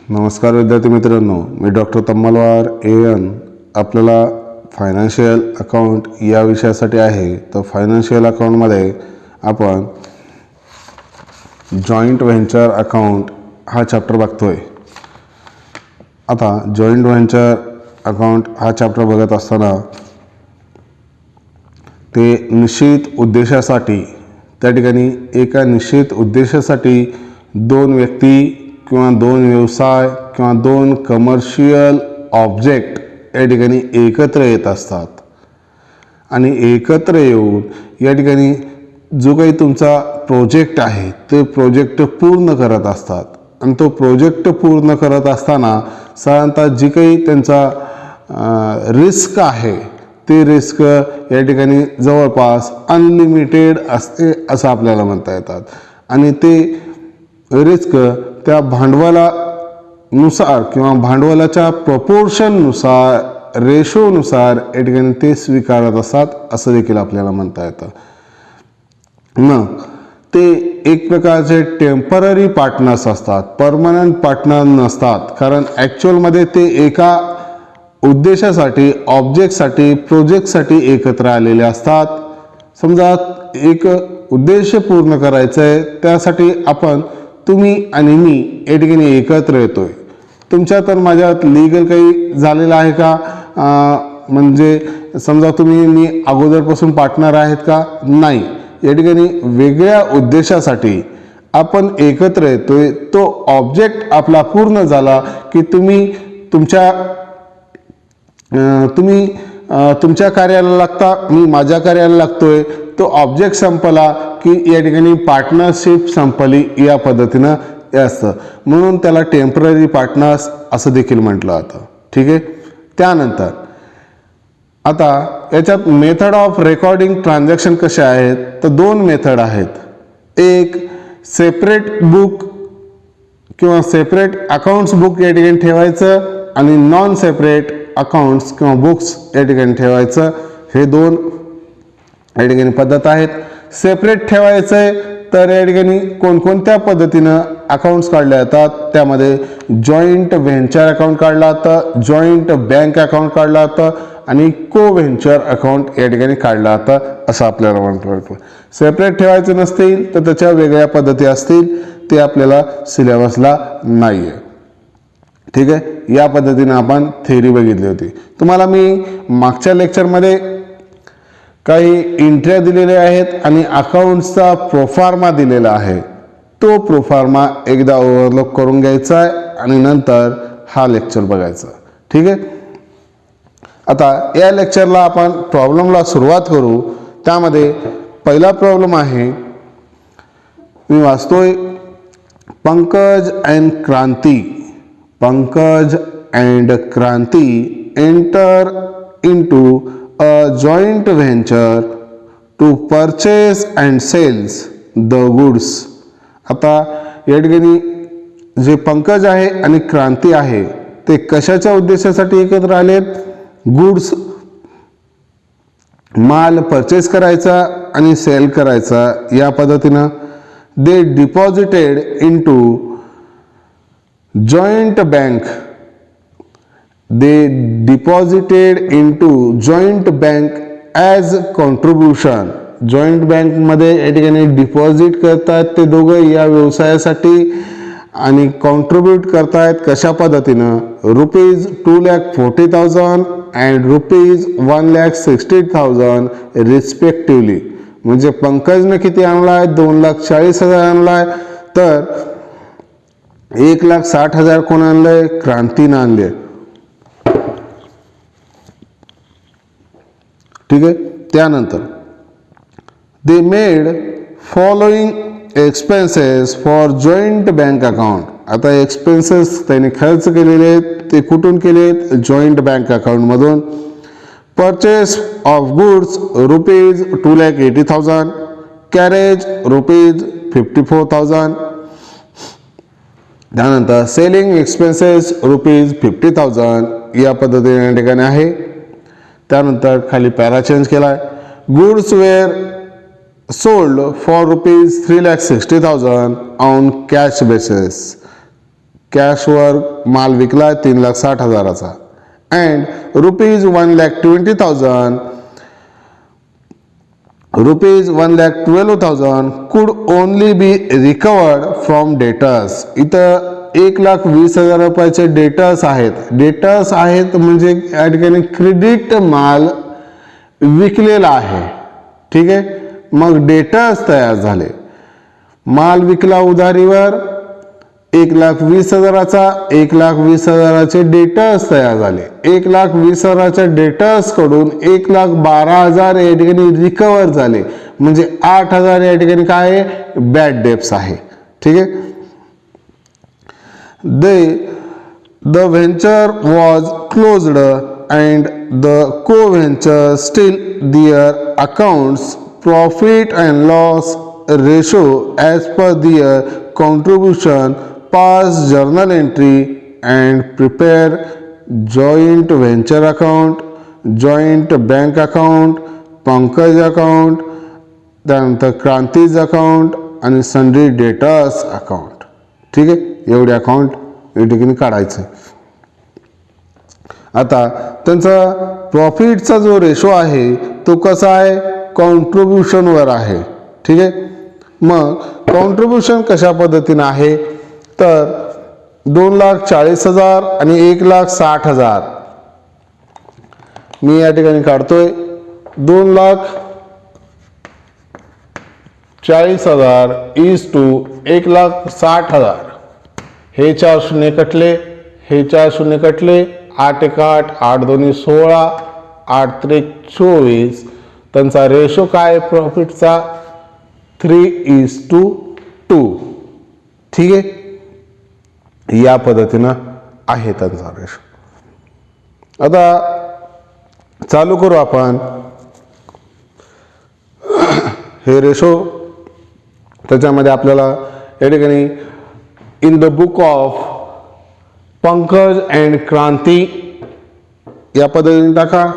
नमस्कार विद्यार्थी मित्रांनो, मी डॉक्टर तम्मलवार AN आपल्याला फायनान्शियल अकाउंट या विषयासाठी आहे. तर फायनान्शियल अकाउंटमध्ये आपण जॉईंट व्हेंचर अकाउंट हा चॅप्टर बघतोय. आता जॉईंट व्हेंचर अकाउंट हा चॅप्टर बघत असताना ते निश्चित उद्देशासाठी त्या ठिकाणी एका निश्चित उद्देशासाठी दोन व्यक्ती किंवा दोन व्यवसाय किंवा दोन कमर्शियल ऑब्जेक्ट या ठिकाणी एकत्र येत असतात आणि एकत्र येऊन या ठिकाणी जो काही तुमचा प्रोजेक्ट आहे ते प्रोजेक्ट पूर्ण करत असतात. आणि तो प्रोजेक्ट पूर्ण करत असताना साधारणतः जी काही त्यांचा रिस्क आहे ते रिस्क या ठिकाणी जवळपास अनलिमिटेड असते असं आपल्याला म्हणता येतात. आणि ते रिस्क त्या भांडवलानुसार किंवा भांडवलाच्या प्रपोर्शननुसार रेशोनुसार या ठिकाणी ते स्वीकारत असतात असं देखील आपल्याला म्हणता येतं. मग ते एक प्रकारचे टेम्पररी पार्टनर्स असतात, परमनंट पार्टनर नसतात. कारण ॲक्च्युअलमध्ये ते एका उद्देशासाठी ऑब्जेक्टसाठी प्रोजेक्टसाठी एकत्र आलेले असतात. समजा एक उद्देश पूर्ण करायचं आहे, त्यासाठी आपण तुम्ही आणि मी या ठिकाणी एकत्र येतोय. तुमच्यात आणि माझ्यात लीगल काही झालेलं आहे का? म्हणजे समजा तुम्ही मी अगोदरपासून पार्टनर आहेत का? नाही. या ठिकाणी वेगळ्या उद्देशासाठी आपण एकत्र येतोय. तो ऑब्जेक्ट आपला पूर्ण झाला की तुम्ही तुमच्या कार्याला लागता, मी माझ्या कार्याला लागतोय. तो ऑब्जेक्ट संपला की या ठिकाणी पार्टनरशिप संपली या पद्धतीनं असतं. म्हणून त्याला टेम्पररी पार्टनर्स असं देखील म्हटलं जातं. ठीक आहे. त्यानंतर आता याच्यात मेथड ऑफ रेकॉर्डिंग ट्रान्झॅक्शन कसे आहेत? तर दोन मेथड आहेत. एक सेपरेट बुक किंवा सेपरेट अकाउंट्स बुक या ठिकाणी ठेवायचं आणि नॉन सेपरेट अकाउंट्स किंवा बुक्स या ठिकाणी ठेवायचं. हे दोन या ठिकाणी पद्धत आहेत. सेपरेट ठेवायचं आहे तर या ठिकाणी कोणकोणत्या पद्धतीनं अकाउंट्स काढले जातात? त्यामध्ये जॉईंट व्हेंचर अकाउंट काढला जातं, जॉईंट बँक अकाउंट काढला जातं आणि को व्हेंचर अकाउंट या ठिकाणी काढला जातं असं आपल्याला म्हणतो. सेपरेट ठेवायचं नसतील तर त्याच्या वेगळ्या पद्धती असतील, ते आपल्याला सिलेबसला नाही आहे. ठीक आहे. या पद्धतीनं आपण थेअरी बघितली होती. तुम्हाला मी मागच्या लेक्चरमध्ये काही एंट्र्या दिलेल्या आहेत आणि अकाउंट्सचा प्रोफार्मा दिलेला आहे. तो प्रोफार्मा एकदा ओव्हरलुक करून घ्यायचा आहे आणि नंतर हा लेक्चर बघायचा. ठीक आहे. आता या लेक्चरला आपण प्रॉब्लेमला सुरुवात करू. त्यामध्ये पहिला प्रॉब्लेम आहे, मी वाचतोय, Pankaj and Kranti enter into a joint venture to purchase and sells the goods. आता या ठिकाणी जे पंकज आहे आणि क्रांती आहे ते कशाच्या उद्देशासाठी एकत्र आलेत? गुड्स, माल परचेस करायचा आणि सेल करायचा या पद्धतीनं. They deposited into joint bank. They deposited into joint bank as contribution. Joint बँकमध्ये या ठिकाणी डिपॉझिट करतात ते दोघं या व्यवसायासाठी आणि कॉन्ट्रीब्यूट करतायत कशा पद्धतीनं? ₹2,40,000 अँड ₹1,60,000 रिस्पेक्टिव्हली. म्हणजे पंकजनं किती आणलाय? 2,40,000 आणलाय. तर 1,60,000 कोण आणलंय? क्रांतीनं आणले. ठीक आहे. त्यानंतर दे made following expenses for joint bank account. आता एक्सपेन्सेस त्यांनी खर्च केलेले आहेत ते कुठून केलेत? जॉईंट बँक अकाउंटमधून. Purchase of goods ₹2,80,000, carriage ₹54,000. त्यानंतर सेलिंग एक्सपेन्सेस ₹50,000 या पद्धतीने या ठिकाणी आहे. त्यानंतर खाली पॅरा चेंज केला आहे. Goods were sold for ₹3,60,000 on cash basis. कॅशवर माल विकला 3,60,000चा. And ₹1,20,000 ₹1,12,000 could only be recovered from debtors. इथं 1,20,000 रुपयाचे डेटर्स आहेत म्हणजे या ठिकाणी क्रेडिट माल विकलेला आहे. ठीक आहे, मग डेटर्स तयार झाले. माल विकला उधारीवर 1,20,000चा, 1,20,000चे डेटर्स तयार झाले. 1,20,000च्या डेटर्स कडून 1,12,000 या ठिकाणी रिकवर झाले म्हणजे 8,000 या ठिकाणी काय आहे, बॅड डेब्ट्स आहे. ठीक आहे. The venture was closed and the co-venture still their accounts profit and loss ratio as per their contribution, pass journal entry and prepare joint venture account, joint bank account, Pankaj account, त्यानंतर क्रांतीज account आणि sundry debtors account. ठीक आहे, एवढे account या ठिकाणी काढायचं. आता त्यांचा प्रॉफिटचा जो रेशो आहे तो कसा आहे, कॉन्ट्रीब्युशनवर आहे. ठीक आहे, मग कॉन्ट्रीब्युशन कशा पद्धतीने आहे तर 2,40,000 आणि 1,60,000 मी या ठिकाणी काढतोय. 2,40,000 इज टू 1,60,000. हे 4 शून्य कटले, हे 4 शून्य कटले, 8 1 8, 8 2 16, 8 3 24. त्यांचा रेशो काय प्रॉफिटचा 3:2. ठीक आहे, या पद्धतीनं आहे त्यांचा रेशो. आता चालू करू आपण हे रेशो. त्याच्यामध्ये आपल्याला या ठिकाणी in the book of Pankaj and Kranti या पद्धतीने टाका.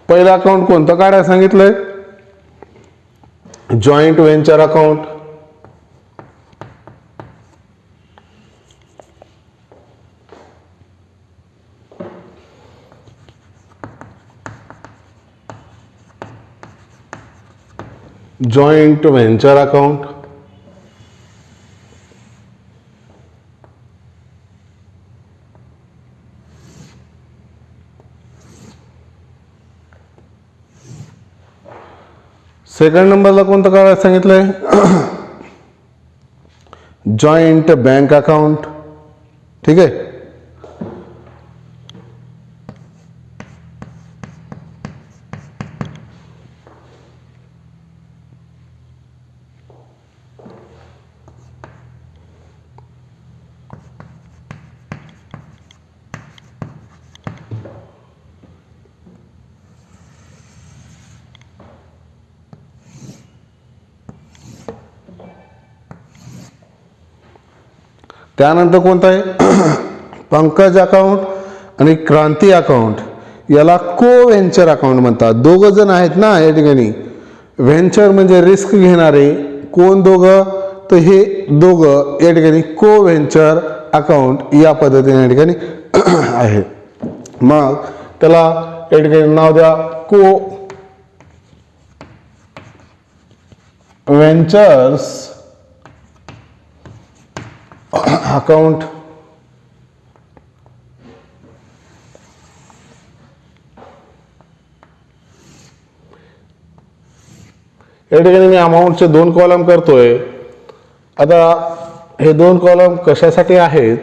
पहिलं अकाउंट कोणतं काढायला सांगितलंय, joint venture account. Joint venture account. Second नंबरला कोणतं काढायला सांगितलंय, जॉईंट बँक अकाउंट. ठीक आहे, त्यानंतर कोणतं आहे पंकज अकाउंट आणि क्रांती अकाउंट. याला को व्हेंचर अकाउंट म्हणतात. दोघं जण आहेत ना या ठिकाणी. व्हेंचर म्हणजे रिस्क घेणारे कोण दोघं, तर हे दोघं या ठिकाणी को व्हेंचर अकाउंट या पद्धतीने या ठिकाणी आहे. मग त्याला या ठिकाणी नाव द्या को व्हेंचर्स अकाउंट. या ठिकाणी मी अमाऊंटचे 2 कॉलम करतोय. आता हे 2 कॉलम कशासाठी आहेत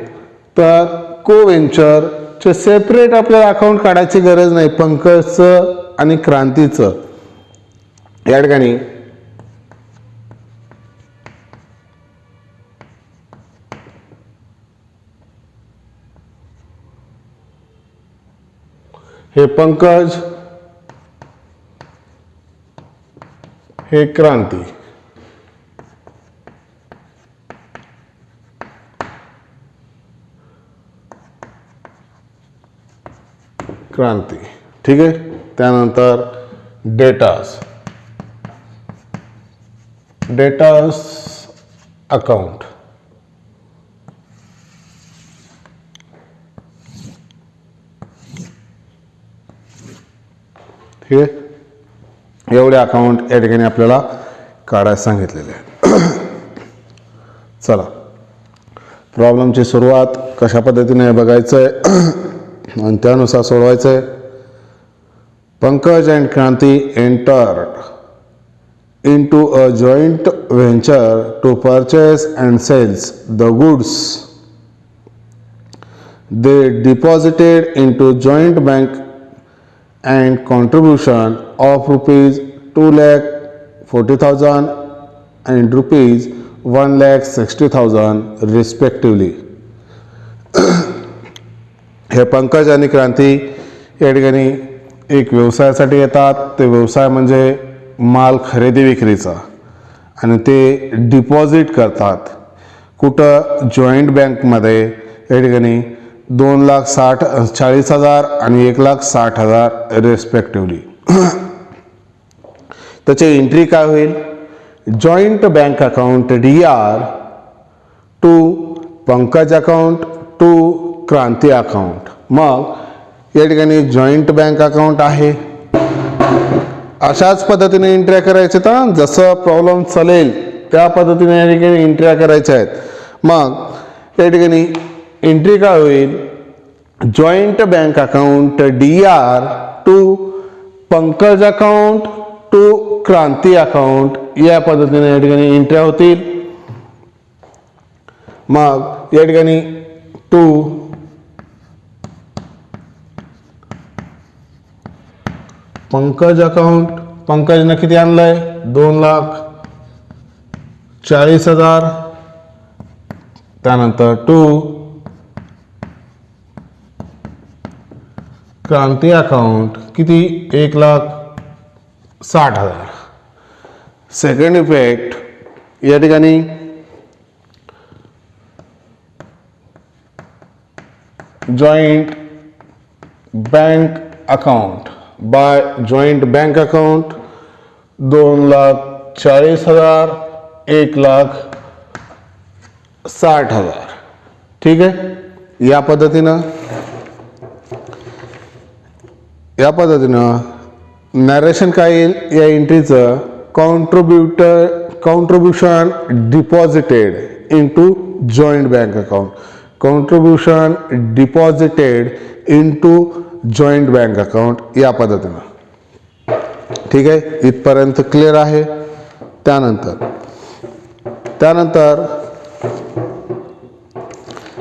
तर को व्हेंचरचे सेपरेट आपल्याला अकाउंट काढायची गरज नाही. पंकजचं आणि क्रांतीचं या ठिकाणी हे पंकज, हे क्रांती, क्रांती, ठीक आहे. त्यानंतर डेटास, डेटास अकाउंट, ठीक आहे. एवढे अकाउंट या ठिकाणी आपल्याला काढायला सांगितलेले आहे. चला, प्रॉब्लेमची सुरुवात कशा पद्धतीने बघायचं आहे आणि त्यानुसार सोडवायचं आहे. Pankaj and Kranti entered into a joint venture to purchase and sells the goods. They deposited into joint bank and contribution of rupees 2,40,000 and rupees 1,60,000 respectively. हे पंकज आणि क्रांती या ठिकाणी एक व्यवसायासाठी येतात. ते व्यवसाय म्हणजे माल खरेदी विक्रीचा, आणि ते डिपॉझिट करतात कुठं, जॉईंट बँकमध्ये. या ठिकाणी 2,40,000 आणि 1,60,000 रेस्पेक्टिव्हली. त्याची एंट्री काय होईल, joint bank account DR to Pankaj account to Kranti account. मग या ठिकाणी जॉईंट बँक अकाउंट आहे, अशाच पद्धतीने एंट्र्या करायच्या आहेत. जसं प्रॉब्लेम चालेल त्या पद्धतीने या ठिकाणी एंट्र्या करायच्या आहेत. मग या ठिकाणी एंट्री काय होईल, joint bank account DR to Pankaj account to Kranti account, या पद्धतीने या ठिकाणी एंट्र्या होतील. मग या ठिकाणी टू पंकज अकाउंट, पंकजनं किती आणलंय, 2,40,000. त्यानंतर टू क्रांती अकाउंट किती, 1,60,000. सेकंड इफेक्ट, या ठिकाणी joint bank account by joint bank account 2,40,000, 1,60,000. ठीक आहे. या पद्धतीनं नरेशन काय येईल या एंट्रीचं, contribution deposited into joint bank account, contribution deposited into joint bank account, या पद्धतीनं. ठीक आहे. इथपर्यंत क्लिअर आहे. त्यानंतर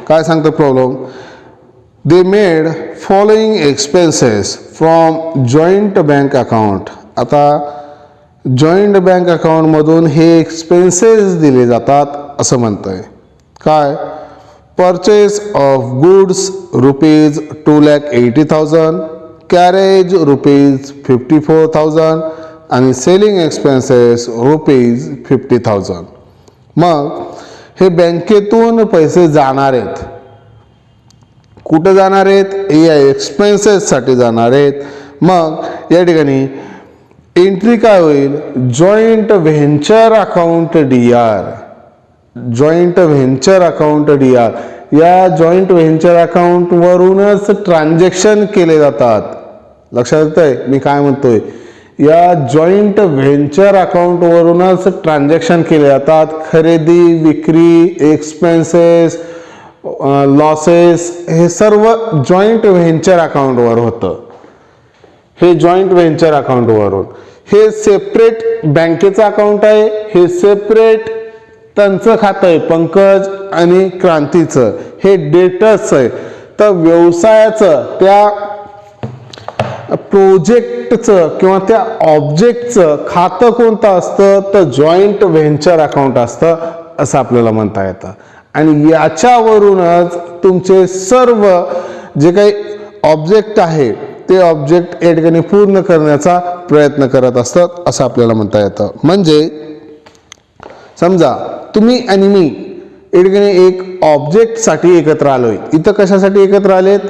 काय सांगतो problem, they made following expenses from joint bank account. आता जॉइंट बँक अकाउंटमधून हे एक्सपेन्सेस दिले जातात असं म्हणतंय. काय, purchase of goods rupees 2,80,000, carriage rupees 54,000 आणि सेलिंग एक्सपेन्सेस रुपीज 50,000. मग हे बँकेतून पैसे जाणार आहेत, कुठं जाणार आहेत, या एक्सपेन्सेससाठी जाणार आहेत. मग या ठिकाणी एंट्री काय होईल, joint venture account DR, joint venture account DR. या जॉइंट व्हेंचर अकाउंट वरूनच ट्रान्झॅक्शन केले जातात. लक्षात येतंय मी काय म्हणतोय, या जॉइंट व्हेंचर अकाउंट वरूनच ट्रान्झॅक्शन केले जातात. खरेदी विक्री, एक्सपेन्सेस, लॉसेस, हे सर्व जॉइंट व्हेंचर अकाउंटवर होतं. हे जॉइंट व्हेंचर अकाउंटवरून, हे सेपरेट बँकेचं अकाउंट आहे, हे सेपरेट त्यांचं खातं आहे पंकज आणि क्रांतीचं, हे डेटर्स आहे. तर व्यवसायाचं, त्या प्रोजेक्टचं किंवा त्या ऑब्जेक्टचं खातं कोणतं असतं, तर जॉइंट व्हेंचर अकाउंट असतं असं आपल्याला म्हणता येतं. आणि याच्यावरूनच तुमचे सर्व जे काही ऑब्जेक्ट आहे ते ऑब्जेक्ट या ठिकाणी पूर्ण करण्याचा प्रयत्न करत असतात असं आपल्याला म्हणता येतं. म्हणजे समजा तुम्ही आणि मी या ठिकाणी एक ऑब्जेक्टसाठी एकत्र आलोय. इथं कशासाठी एकत्र आलेत?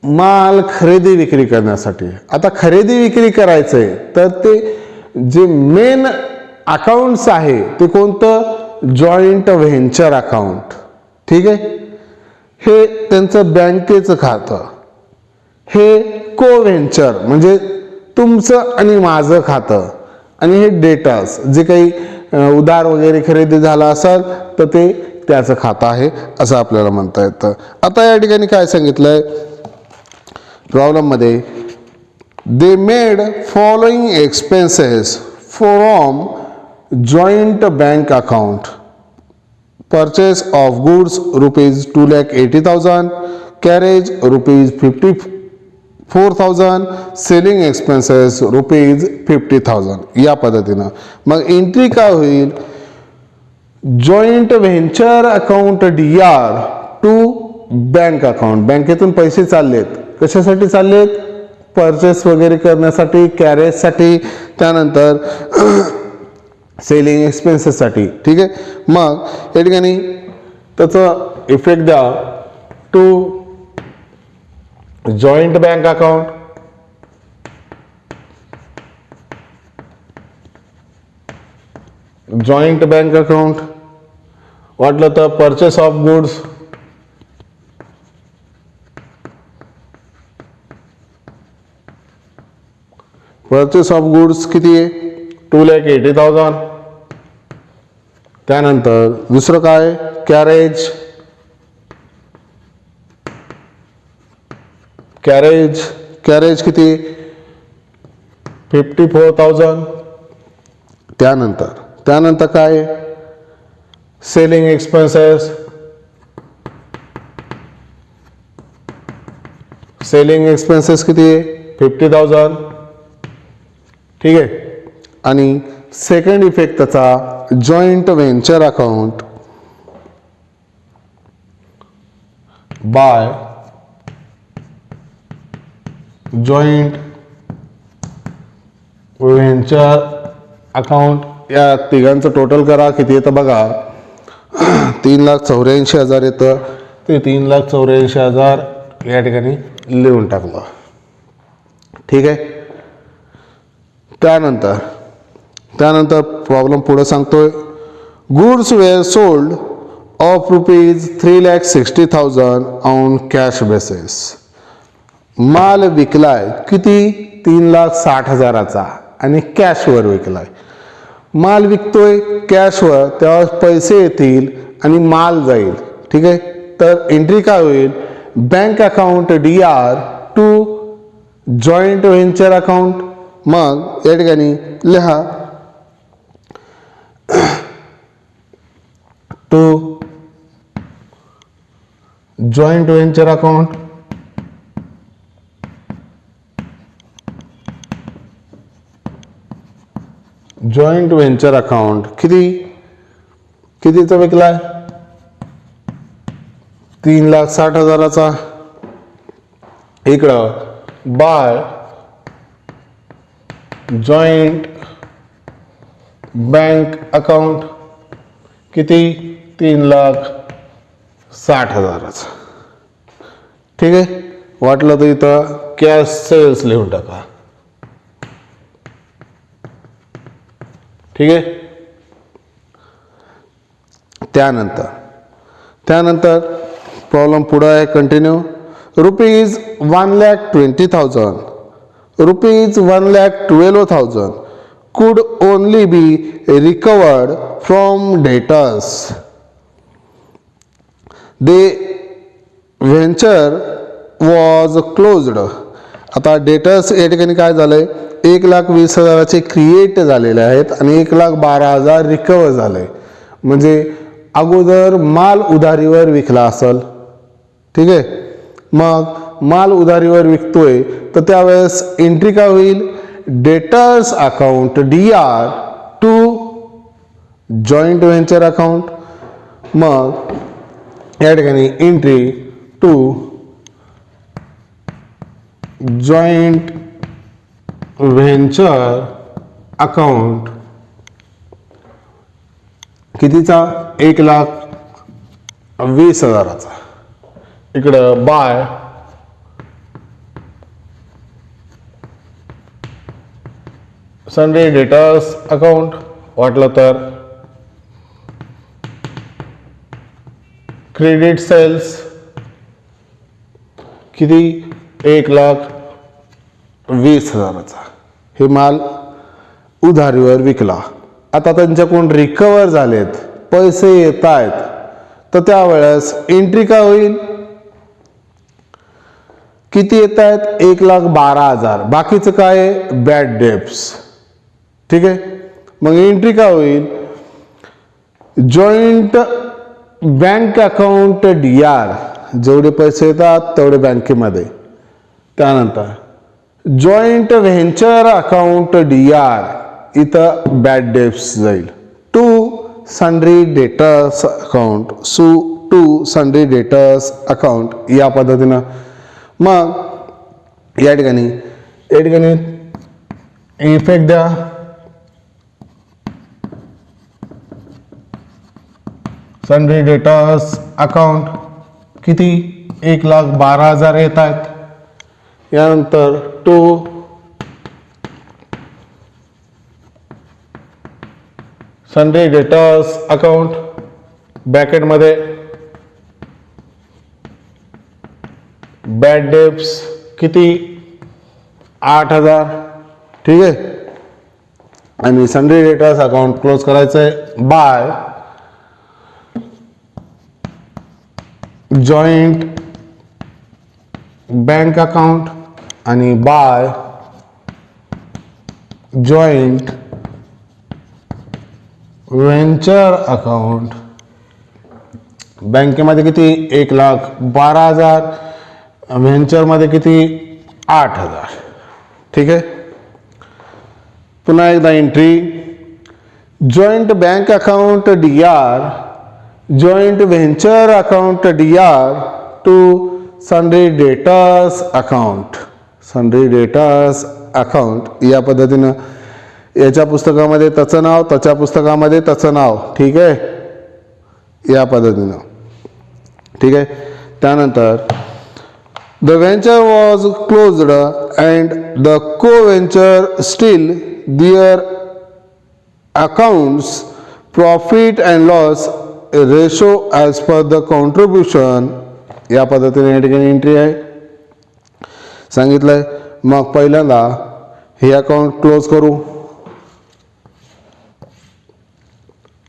माल खरेदी विक्री करण्यासाठी. आता खरेदी विक्री करायचंय तर ते जे मेन अकाउंट्स आहे ते कोणतं? Joint venture account. ठीक आहे, हे त्यांचं बँकेचं खातं. हे को व्हेंचर म्हणजे तुमचं आणि माझं खातं. आणि हे डेटास जे काही उधार वगैरे खरेदी झाला असेल तर ते त्याचं खातं आहे असं आपल्याला म्हणता येतं. आता या ठिकाणी काय सांगितलंय प्रॉब्लेम मध्ये? They made following expenses from joint bank account. Purchase of goods rupees 2,80,000, carriage rupees 54,000, selling expenses rupees 50,000. या पद्धतीनं मग एंट्री काय होईल? Joint venture account DR to bank account. बँकेतून पैसे चाललेत. कशासाठी चाललेत? परचेस वगैरे करण्यासाठी, कॅरेजसाठी, त्यानंतर सेलिंग एक्सपेन्सेससाठी. ठीक आहे, मग या ठिकाणी त्याचा इफेक्ट द्या to joint bank account. Joint bank account वाटलं तर purchase of goods, purchase of goods किती आहे? 2,80,000. त्यानंतर दुसरं काय? कॅरेज. कॅरेज किती? 54,000. त्यानंतर काय? Selling expenses. सेलिंग एक्सपेन्सेस किती आहे? 50,000. ठीक आहे, आणि सेकंड इफेक्ट त्याचा joint venture account by joint venture account. या तिघांचं टोटल करा किती येतं बघा. 3,84,000 येतं. ते 3,84,000 या ठिकाणी लिहून टाकलं. ठीक आहे, त्यानंतर प्रॉब्लेम पुढे सांगतोय. Goods were sold off rupees 3,60,000 on cash basis. माल विकलाय किती? 3,60,000चा आणि कॅशवर विकलाय. माल विकतोय कॅशवर, तेव्हा पैसे येतील आणि माल जाईल. ठीक आहे, तर एंट्री काय होईल? Bank account DR to joint venture account. मग या ठिकाणी लिहा to joint venture account. Joint venture account कितीचा विकलाय? 3,60,000चा. इकडं बाय जॉइंट बँक अकाउंट किती? 3,60,000चा. ठीक आहे, वाटलं तर इथं कॅश सेल्स लिहून टाका. ठीक आहे, त्यानंतर प्रॉब्लेम पुढे आहे continue. Rupees 1,20,000, rupees 1,12,000 could only be recovered from debtors. The venture was closed. आता डेटर्स या ठिकाणी काय झालंय? 1,20,000चे क्रिएट झालेले आहेत आणि 1,12,000 रिकवर झाले. म्हणजे अगोदर माल उधारीवर विकला असेल. ठीक आहे, मग माल उधारीवर विकतोय तर त्यावेळेस एंट्री काय होईल? Debtors account DR to joint venture account. मग या ठिकाणी entry to joint venture account कितीचा 1,20,000चा. इकडं बाय सनडे डेटर्स अकाउंट वाटलं तर क्रेडिट सेल्स किती 1,20,000चा. हे माल उधारीवर विकला. आता त्यांच्याकडून रिकवर झालेत, पैसे येत आहेत, तर त्यावेळेस एंट्री काय होईल? किती येत आहेत? 1,12,000. बाकीचं काय आहे? Bad debts. ठीक आहे. मग एंट्री काय होईल? जॉईंट बँक अकाउंट DR, जेवढे पैसे येतात तेवढे बँकेमध्ये. त्यानंतर जॉईंट व्हेंचर अकाउंट DR, इथं बॅड डेब्ट्स जाईल. To sundry debtors account, to sundry debtors account, या पद्धतीनं. मग या ठिकाणी इफेक्ट द्या. सन्ड्री डेटर्स अकाउंट किती? 1,12,000 येत आहेत. यानंतर टू सन्ड्री डेटर्स अकाउंट ब्रॅकेटमध्ये बॅड डेब्ट्स किती? 8,000. ठीक आहे. आणि सन्ड्री डेटर्स अकाउंट क्लोज करायचं आहे बाय जॉईंट बँक अकाउंट आणि बाय जॉईंट व्हेंचर अकाउंट. बँकेमध्ये किती? 1,12,000. व्हेंचरमध्ये किती? 8,000. ठीक आहे. पुन्हा एकदा entry. Joint bank account DR, joint venture account DR to sundry debtors account. Sundry debtors account या पद्धतीनं. याच्या पुस्तकामध्ये त्याचं नाव, त्याच्या पुस्तकामध्ये त्याचं नाव. ठीक आहे. या पद्धतीनं. ठीक आहे. त्यानंतर the venture was closed and the co venture still their accounts profit and loss ratio as per the contribution. या पद्धतीने या ठिकाणी एंट्री आहे सांगितलंय. मग पहिल्यांदा हे अकाउंट क्लोज करू.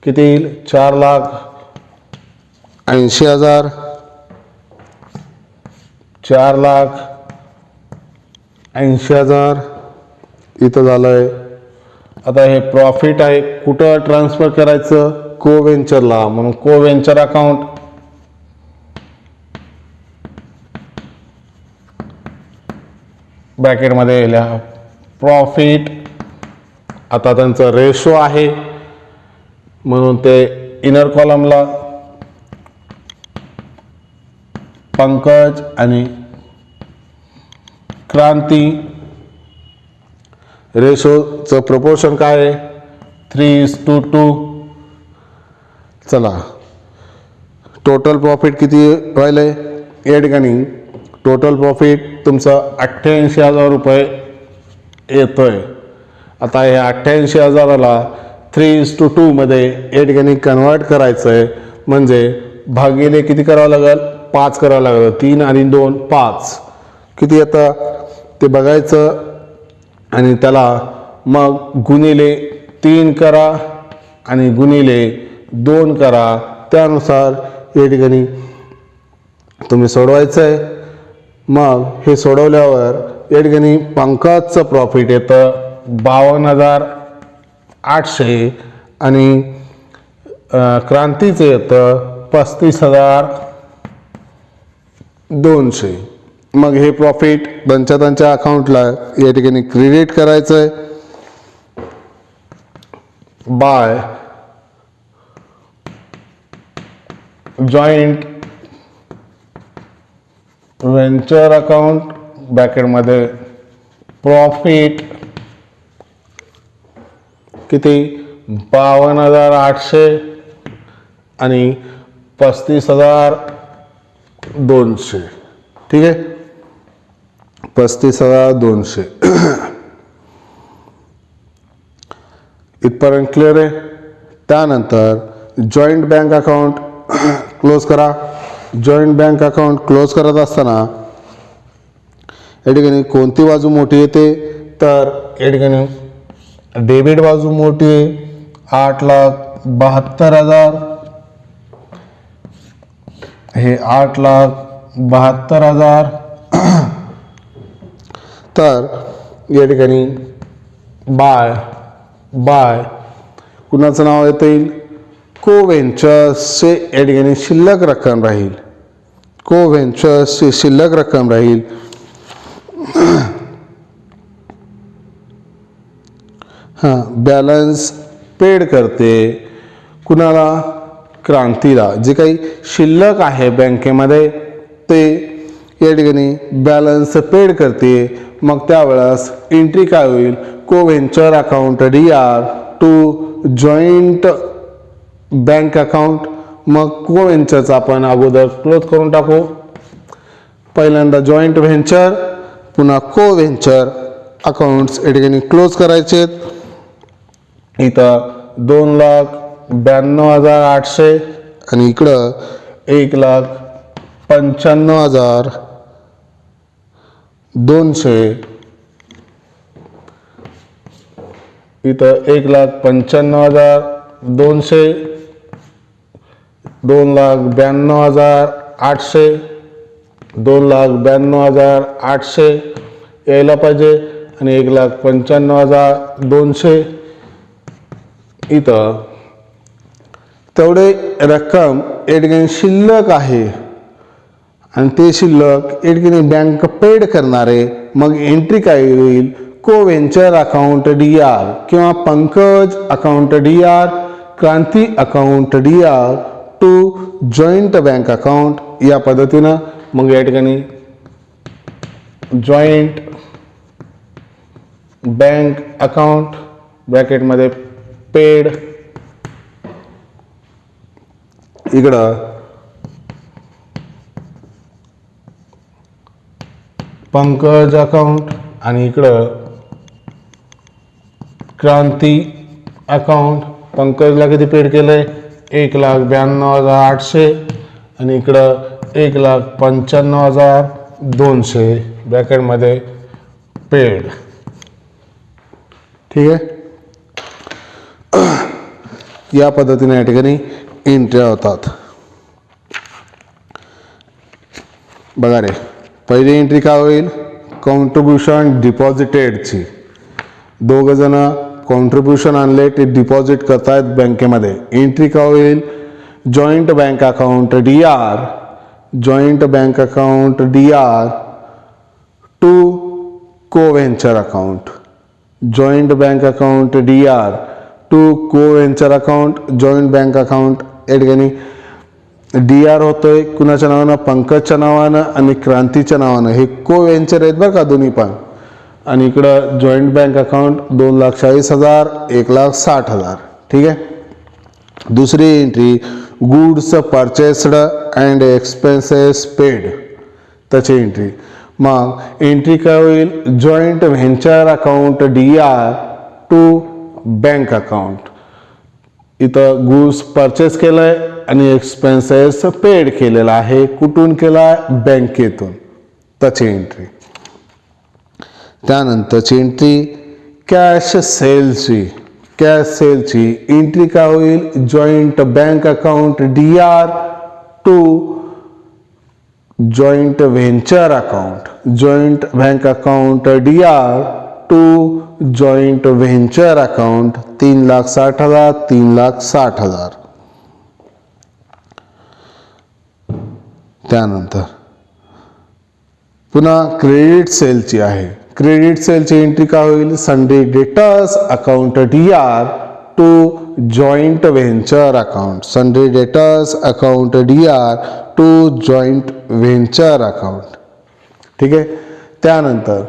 किती येईल? 4,80,000. 4,80,000 इथं झालंय. आता हे प्रॉफिट आहे, कुठं ट्रान्सफर करायचं? को व्हेंचरला. म्हणून को व्हेंचर अकाउंट ब्रॅकेटमध्ये लिहा प्रॉफिट. आता त्यांचं रेशो आहे म्हणून ते इनर कॉलमला पंकज आणि क्रांती. रेशोचं प्रपोर्शन काय आहे? 3:2. चला, टोटल प्रॉफिट किती राहिलंय? या ठिकाणी टोटल प्रॉफिट तुमचं 88,000 रुपये येतोय. आता या 88,000ला 3:2 मध्ये या ठिकाणी कन्वर्ट करायचं आहे. म्हणजे भागिले किती करावं लागेल? 5 करावं लागेल. 3 आणि 2 5. किती येतं ते बघायचं आणि त्याला मग गुणिले 3 करा आणि गुणिले 2 करा. त्यानुसार या ठिकाणी तुम्ही सोडवायचं आहे. मग हे सोडवल्यावर या ठिकाणी पंकजचं प्रॉफिट येतं 52,800 आणि क्रांतीचं येतं 35,200. मग हे प्रॉफिट त्यांच्या अकाउंटला या ठिकाणी क्रेडिट करायचं आहे बाय जॉईंट व्हेंचर अकाउंट ब्रॅकेटमध्ये प्रॉफिट किती 52,800 आणि 35,200. ठीक आहे, 35,200. इथपर्यंत क्लिअर आहे. त्यानंतर जॉईंट बँक अकाउंट क्लोज करा. जॉईंट बँक अकाउंट क्लोज करत असताना या ठिकाणी कोणती बाजू मोठी येते, तर या ठिकाणी डेबिट बाजू मोठी आहे 8,72,000. हे 8,72,000. तर या ठिकाणी बाय कुणाचं नाव येता येईल, कोव्हेंचर्सचे या ठिकाणी शिल्लक रक्कम राहील. कोव्हेंचर्सची शिल्लक रक्कम राहील. बॅलन्स पेड करते कुणाला, क्रांतीला. जे काही शिल्लक आहे बँकेमध्ये ते या ठिकाणी बॅलन्स पेड करते. मग त्यावेळेस एंट्री काय होईल, coventure account DR to joint bank account. मग कोव्हेंचरचा आपण अगोदर क्लोज करून टाकू. पहिल्यांदा जॉईंट व्हेंचर पुन्हा कोव्हेंचर अकाउंट्स या ठिकाणी क्लोज करायचे. इथं 2,92,800 आणि इकडं 1,95,200. इथं 1,95,200, 2,92,800, 2,92,800 यायला पाहिजे आणि 1,95,200. इथं तेवढे रक्कम या ठिकाणी शिल्लक आहे आणि ते शिल्लक या ठिकाणी बँक पेड करणारे. मग एंट्री काय होईल, कोव्हेंचर अकाउंट DR किंवा Pankaj account DR, Kranti account DR to joint bank account. या पद्धतीनं मग या ठिकाणी जॉईंट बँक अकाउंट ब्रॅकेटमध्ये पेड, इकडं पंकज अकाउंट आणि इकडं क्रांती अकाउंट. पंकजला किती पेड केलंय, 1,92,800 आणि इकडं 1,95,200 ब्रॅकेटमध्ये पेड. ठीक आहे, या पद्धतीने या ठिकाणी एंट्र्या होतात. बघा रे, पहिली एंट्री काय होईल, कॉन्ट्रीब्युशन डिपॉझिटेडची. दोघं जण कॉन्ट्रीब्युशन आणले, ते डिपॉझिट करतायत बँकेमध्ये. एंट्री काय होईल, joint bank account DR, joint bank account DR to coventure account, joint bank account DR to coventure account, joint bank account. या ठिकाणी DR होतोय कुणाच्या नावानं, पंकजच्या नावानं आणि क्रांतीच्या नावानं. हे कोव्हेंचर आहेत बरं का दोन्ही पण. आणि इकडं जॉईंट बँक अकाउंट 2,40,000, 1,60,000. ठीक आहे. दुसरी entry goods purchased and expenses paid, त्याची एंट्री. मग एंट्री काय होईल, joint venture account DR to bank account. इथं गुड्स परचेस केलंय आणि एक्सपेन्सेस पेड केलेला आहे. कुठून केला, बँकेतून. त्याची एंट्री. त्यानंतरची एंट्री कॅश सेलची. कॅश सेलची एंट्री काय होईल, joint bank account DR to joint venture account, joint bank account DR to joint venture account. 3,60,000, 3,60,000. त्यानंतर पुन्हा क्रेडिट सेलची आहे. क्रेडिट सेलची एंट्री काय होईल, sundry debtors account DR to joint venture account, sundry debtors account DR to joint venture account. ठीक आहे. त्यानंतर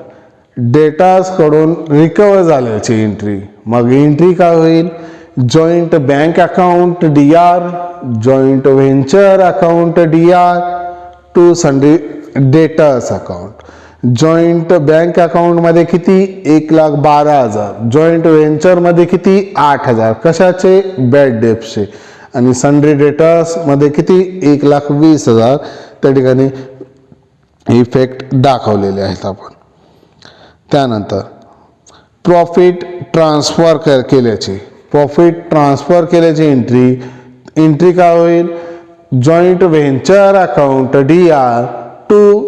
डेटार्सकडून रिकवर झाल्याची एंट्री. मग एंट्री काय होईल? Joint bank account DR, joint venture account DR to sundry debtors account. Joint bank अकाउंटमध्ये किती? 1,12,000. जॉईंट व्हेंचरमध्ये किती? 8,000. कशाचे? बॅड डेप्सचे. आणि सन्ड्री डेटर्समध्ये किती? 1,20,000. त्या ठिकाणी इफेक्ट दाखवलेले आहेत आपण. त्यानंतर प्रॉफिट ट्रान्सफर केल्याची एंट्री काय होईल? Joint venture account DR to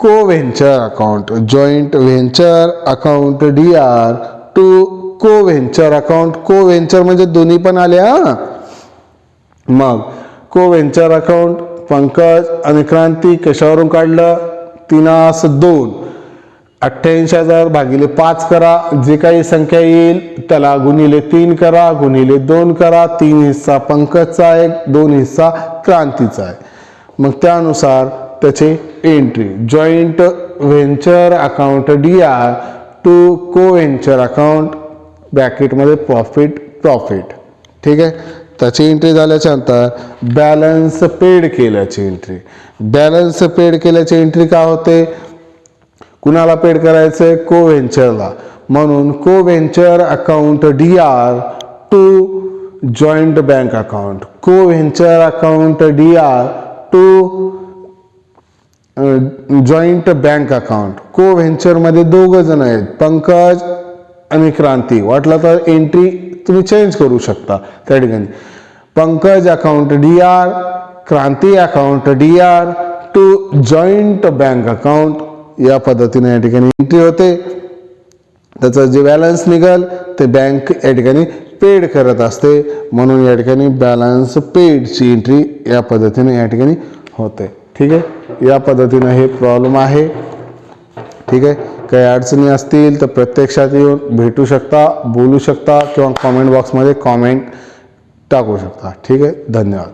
co venture account. Joint venture account DR to co venture account. Co venture म्हणजे दोन्ही पण आले हा. मग को व्हेंचर अकाउंट पंकज आणि क्रांती कशावरून काढलं? 3/2. 88,000 भागिले 5 करा. जे काही संख्या येईल त्याला गुणिले 3 करा, गुणिले 2 करा. 3 हिस्सा पंकजचा आहे, 2 हिस्सा क्रांतीचा आहे. मग त्यानुसार त्याचे entry joint venture account DR to co venture account ब्रॅकेटमध्ये प्रॉफिट. ठीक आहे. त्याची एंट्री झाल्याच्या नंतर बॅलन्स पेड केल्याची एंट्री. बॅलन्स पेड केल्याची एंट्री काय होते? कुणाला पेड करायचंय? को व्हेंचरला. म्हणून co venture account DR to joint bank account. Co venture account DR to joint bank account. Co व्हेंचरमध्ये 2 जण आहेत, पंकज आणि क्रांती. वाटलं तर एंट्री तुम्ही चेंज करू शकता. त्या ठिकाणी Pankaj account DR, Kranti account DR to joint bank account. या पद्धतीने या ठिकाणी एंट्री होते. त्याचं जे बॅलन्स निघाल ते बँक या ठिकाणी पेड करत असते. म्हणून या ठिकाणी बॅलन्स पेडची एंट्री या पद्धतीने या ठिकाणी होते. ठीक आहे. या पद्धतीने हे प्रॉब्लेम आहे. ठीक आहे. काही अडचणी असतील तर प्रत्यक्षात येऊन भेटू शकता, बोलू शकता किंवा कॉमेंट बॉक्समध्ये कॉमेंट टाकू शकता. ठीक आहे. धन्यवाद.